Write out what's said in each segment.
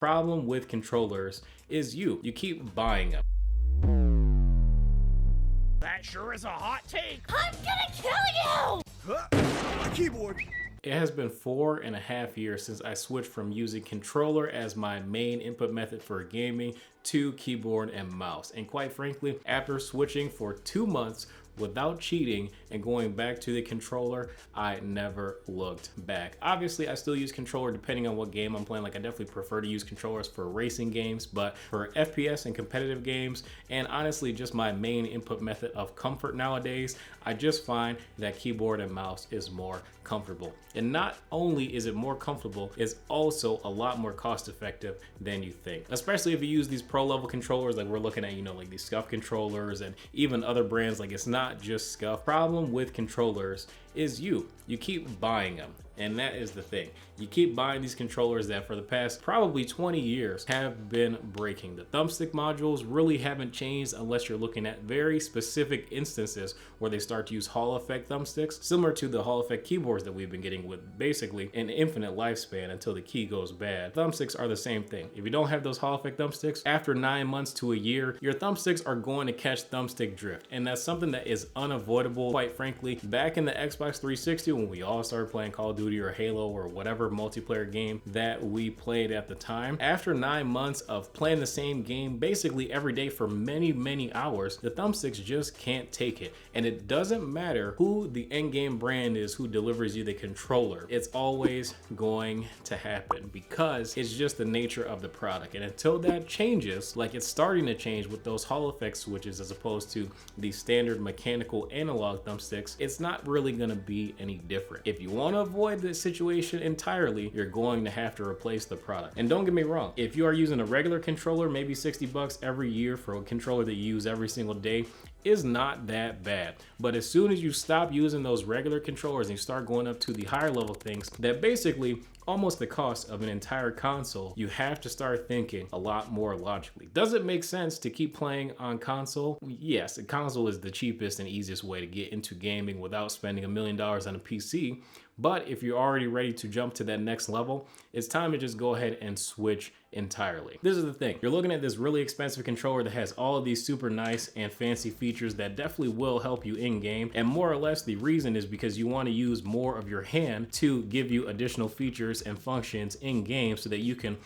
Problem with controllers is you keep buying them. That sure is a hot take. I'm gonna kill you! A keyboard. It has been 4.5 years since I switched from using controller as my main input method for gaming to keyboard and mouse. And quite frankly, after switching for 2 months without cheating and going back to the controller, I never looked back. Obviously, I still use controller depending on what game I'm playing. Like, I definitely prefer to use controllers for racing games, but for FPS and competitive games, and honestly just my main input method of comfort nowadays, I just find that keyboard and mouse is more comfortable. And not only is it more comfortable, it's also a lot more cost effective than you think. Especially if you use these pro level controllers like we're looking at, like these SCUF controllers and even other brands. Like, it's not just SCUF. Problem with controllers is you keep buying them. And that is the thing. You keep buying these controllers that for the past probably 20 years have been breaking. The thumbstick modules really haven't changed unless you're looking at very specific instances where they start to use Hall effect thumbsticks, similar to the Hall effect keyboards that we've been getting with basically an infinite lifespan until the key goes bad. Thumbsticks are the same thing. If you don't have those Hall effect thumbsticks, after 9 months to a year, your thumbsticks are going to catch thumbstick drift. And that's something that is unavoidable. Quite frankly, back in the Xbox 360, when we all started playing Call of Duty or Halo or whatever multiplayer game that we played at the time, after 9 months of playing the same game basically every day for many hours, the thumbsticks just can't take it. And it doesn't matter who the end game brand is who delivers you the controller, it's always going to happen because it's just the nature of the product. And until that changes, like it's starting to change with those Hall effect switches as opposed to the standard mechanical analog thumbsticks, it's not really going to be any different. If you want to avoid this situation entirely, you're going to have to replace the product. And don't get me wrong, if you are using a regular controller, maybe $60 every year for a controller that you use every single day is not that bad. But as soon as you stop using those regular controllers and you start going up to the higher level things that basically almost the cost of an entire console, you have to start thinking a lot more logically. Does it make sense to keep playing on console? Yes, a console is the cheapest and easiest way to get into gaming without spending $1 million on a PC. But if you're already ready to jump to that next level, it's time to just go ahead and switch entirely. This is the thing. You're looking at this really expensive controller that has all of these super nice and fancy features that definitely will help you in game. And more or less the reason is because you want to use more of your hand to give you additional features and functions in game so that you can,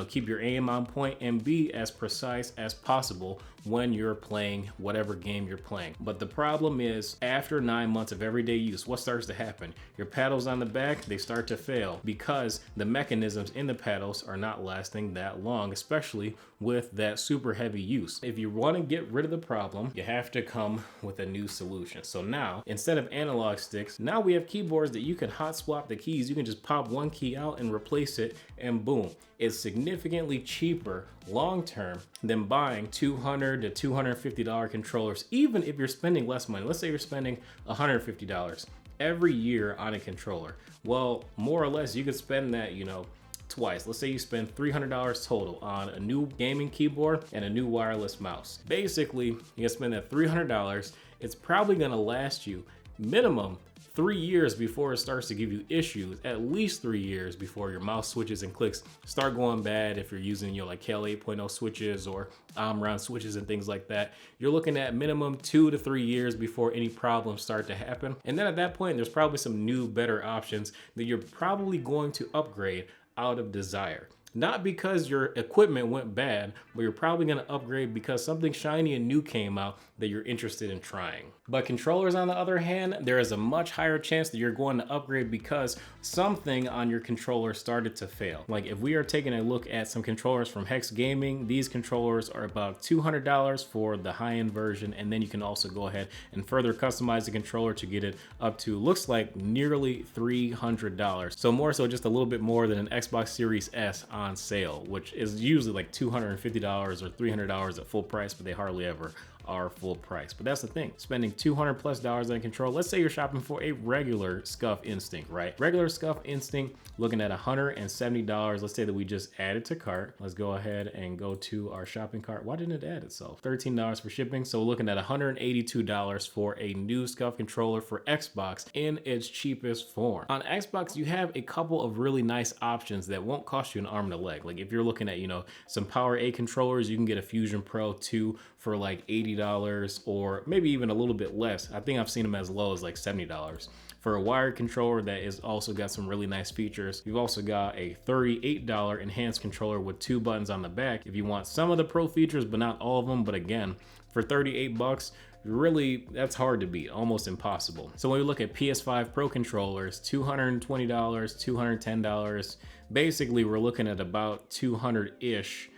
keep your aim on point and be as precise as possible when you're playing whatever game you're playing. But the problem is, after 9 months of everyday use, what starts to happen? Your paddles on the back, they start to fail because the mechanisms in the paddles are not lasting that long, especially with that super heavy use. If you want to get rid of the problem, you have to come with a new solution. So now, instead of analog sticks, now we have keyboards that you can hot swap the keys. You can just pop one key out and replace it, and boom. It's significantly cheaper long term than buying $200 to $250 controllers, even if you're spending less money. Let's say you're spending $150 every year on a controller. Well, more or less, you could spend that, twice. Let's say you spend $300 total on a new gaming keyboard and a new wireless mouse. Basically, you can spend that $300. It's probably gonna last you minimum 3 years before it starts to give you issues, at least 3 years before your mouse switches and clicks start going bad. If you're using like KL 8.0 switches or Omron switches and things like that, you're looking at minimum 2 to 3 years before any problems start to happen. And then at that point, there's probably some new, better options that you're probably going to upgrade out of desire. Not because your equipment went bad, but you're probably going to upgrade because something shiny and new came out that you're interested in trying. But controllers, on the other hand, there is a much higher chance that you're going to upgrade because something on your controller started to fail. Like if we are taking a look at some controllers from Hex Gaming, these controllers are about $200 for the high-end version, and then you can also go ahead and further customize the controller to get it up to, looks like, nearly $300. So more so just a little bit more than an Xbox Series S on sale, which is usually like $250 or $300 at full price, but they hardly ever are full price. But that's the thing, spending $200+ on a controller. Let's say you're shopping for a regular SCUF Instinct, right? Regular SCUF Instinct, looking at $170. Let's say that we just add it to cart. Let's go ahead and go to our shopping cart. Why didn't it add itself? $13 for shipping. So we're looking at $182 for a new SCUF controller for Xbox in its cheapest form. On Xbox, you have a couple of really nice options that won't cost you an arm and a leg. Like if you're looking at, you know, some Power A controllers, you can get a Fusion Pro 2 for like $80 or maybe even a little bit less. I think I've seen them as low as like $70. For a wired controller that is also got some really nice features. You've also got a $38 enhanced controller with 2 buttons on the back if you want some of the pro features but not all of them. But again, for 38 bucks, really, that's hard to beat, almost impossible. So when we look at PS5 Pro controllers, $220, $210, basically we're looking at about $200-ish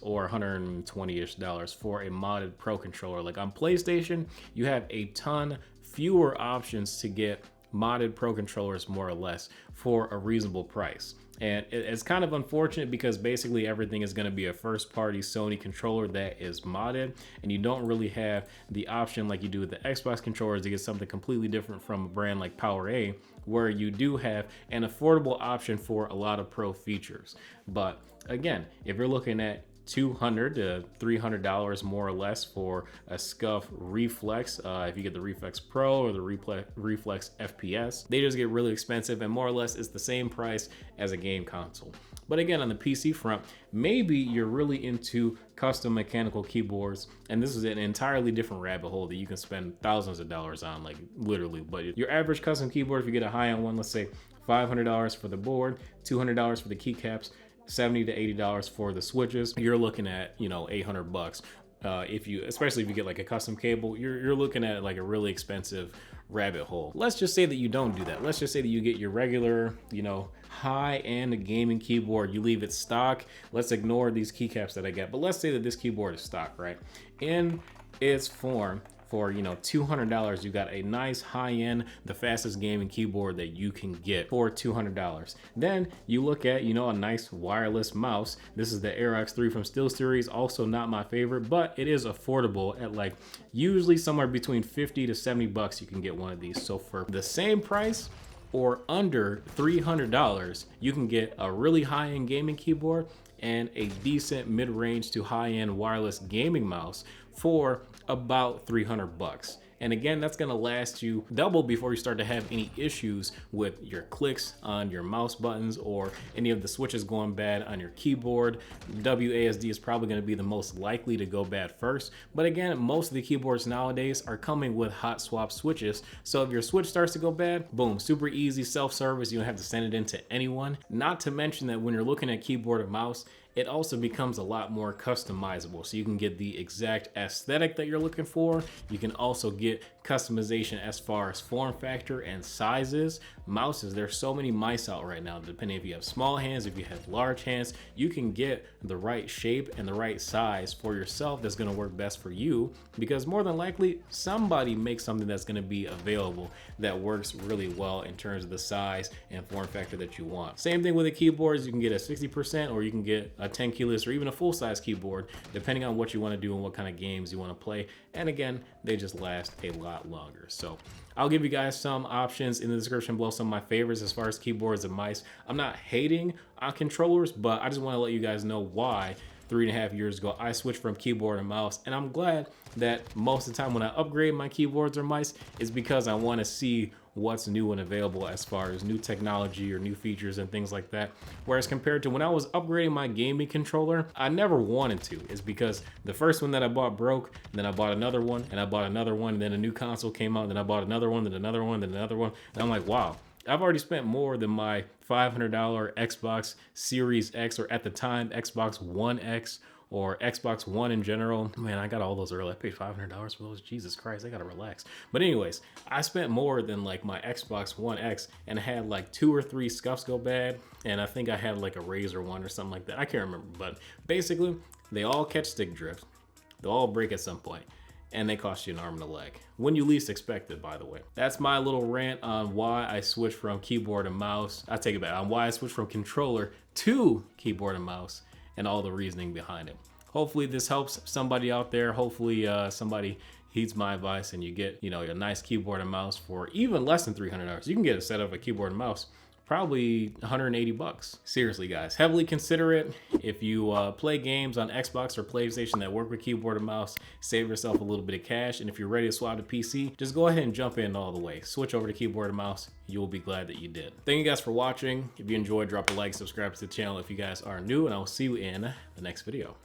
or $120-ish for a modded Pro controller. Like on PlayStation, you have a ton fewer options to get modded Pro controllers more or less for a reasonable price. And it's kind of unfortunate because basically everything is going to be a first party Sony controller that is modded, and you don't really have the option like you do with the Xbox controllers to get something completely different from a brand like Power A, where you do have an affordable option for a lot of pro features. But again, if you're looking at $200 to $300 more or less for a SCUF Reflex. If you get the Reflex Pro or the Reflex FPS, they just get really expensive, and more or less it's the same price as a game console. But again, on the PC front, maybe you're really into custom mechanical keyboards, and this is an entirely different rabbit hole that you can spend thousands of dollars on, like literally. But your average custom keyboard, if you get a high-end one, let's say $500 for the board, $200 for the keycaps, $70 to $80 for the switches, you're looking at, you know, $800. Especially if you get like a custom cable, you're looking at like a really expensive rabbit hole. Let's just say that you don't do that. Let's just say that you get your regular, you know, high-end gaming keyboard, you leave it stock. Let's ignore these keycaps that I get, but let's say that this keyboard is stock, right? In its form, for, you know, $200, you got a nice high-end, the fastest gaming keyboard that you can get for $200. Then you look at, you know, a nice wireless mouse. This is the Aerox 3 from SteelSeries, also not my favorite, but it is affordable at like usually somewhere between 50 to 70 bucks you can get one of these. So for the same price or under $300, you can get a really high-end gaming keyboard and a decent mid-range to high-end wireless gaming mouse for about $300. And again, that's gonna last you double before you start to have any issues with your clicks on your mouse buttons or any of the switches going bad on your keyboard. WASD is probably gonna be the most likely to go bad first. But again, most of the keyboards nowadays are coming with hot swap switches. So if your switch starts to go bad, boom, super easy self-service. You don't have to send it in to anyone. Not to mention that when you're looking at keyboard and mouse, it also becomes a lot more customizable. So you can get the exact aesthetic that you're looking for. You can also get customization as far as form factor and sizes. Mouses, there's so many mice out right now, depending if you have small hands, if you have large hands, you can get the right shape and the right size for yourself that's gonna work best for you, because more than likely somebody makes something that's gonna be available that works really well in terms of the size and form factor that you want. Same thing with the keyboards, you can get a 60% or you can get a 10 keyless or even a full-size keyboard, depending on what you want to do and what kind of games you want to play. And again, they just last a lot longer. So I'll give you guys some options in the description below, some of my favorites as far as keyboards and mice. I'm not hating on controllers, but I just want to let you guys know why 3.5 years ago I switched from keyboard and mouse, and I'm glad that most of the time when I upgrade my keyboards or mice is because I want to see what's new and available as far as new technology or new features and things like that. Whereas compared to when I was upgrading my gaming controller, I never wanted to. It's because the first one that I bought broke, then I bought another one, and I bought another one, and then a new console came out, then I bought another one, then another one, then another one, and I'm like, wow, I've already spent more than my $500 Xbox Series X, or at the time Xbox One X, or Xbox One in general. Man, I got all those early. I paid $500 for those. Jesus Christ, I gotta relax. But anyways, I spent more than like my Xbox One X and had like 2 or 3 scuffs go bad. And I think I had like a Razer one or something like that. I can't remember, but basically they all catch stick drift. They'll all break at some point, and they cost you an arm and a leg when you least expect it, by the way. That's my little rant on why I switched from keyboard and mouse. I take it back, on why I switched from controller to keyboard and mouse and all the reasoning behind it. Hope hopefully this helps somebody out there. Hopefully somebody heeds my advice and you get, you know, a nice keyboard and mouse for even less than $300. You can get a set of a keyboard and mouse probably 180 bucks. Seriously guys, heavily consider it. If you play games on Xbox or PlayStation that work with keyboard and mouse, save yourself a little bit of cash. And if you're ready to swap to PC, just go ahead and jump in all the way. Switch over to keyboard and mouse. You'll be glad that you did. Thank you guys for watching. If you enjoyed, drop a like, subscribe to the channel if you guys are new, and I'll see you in the next video.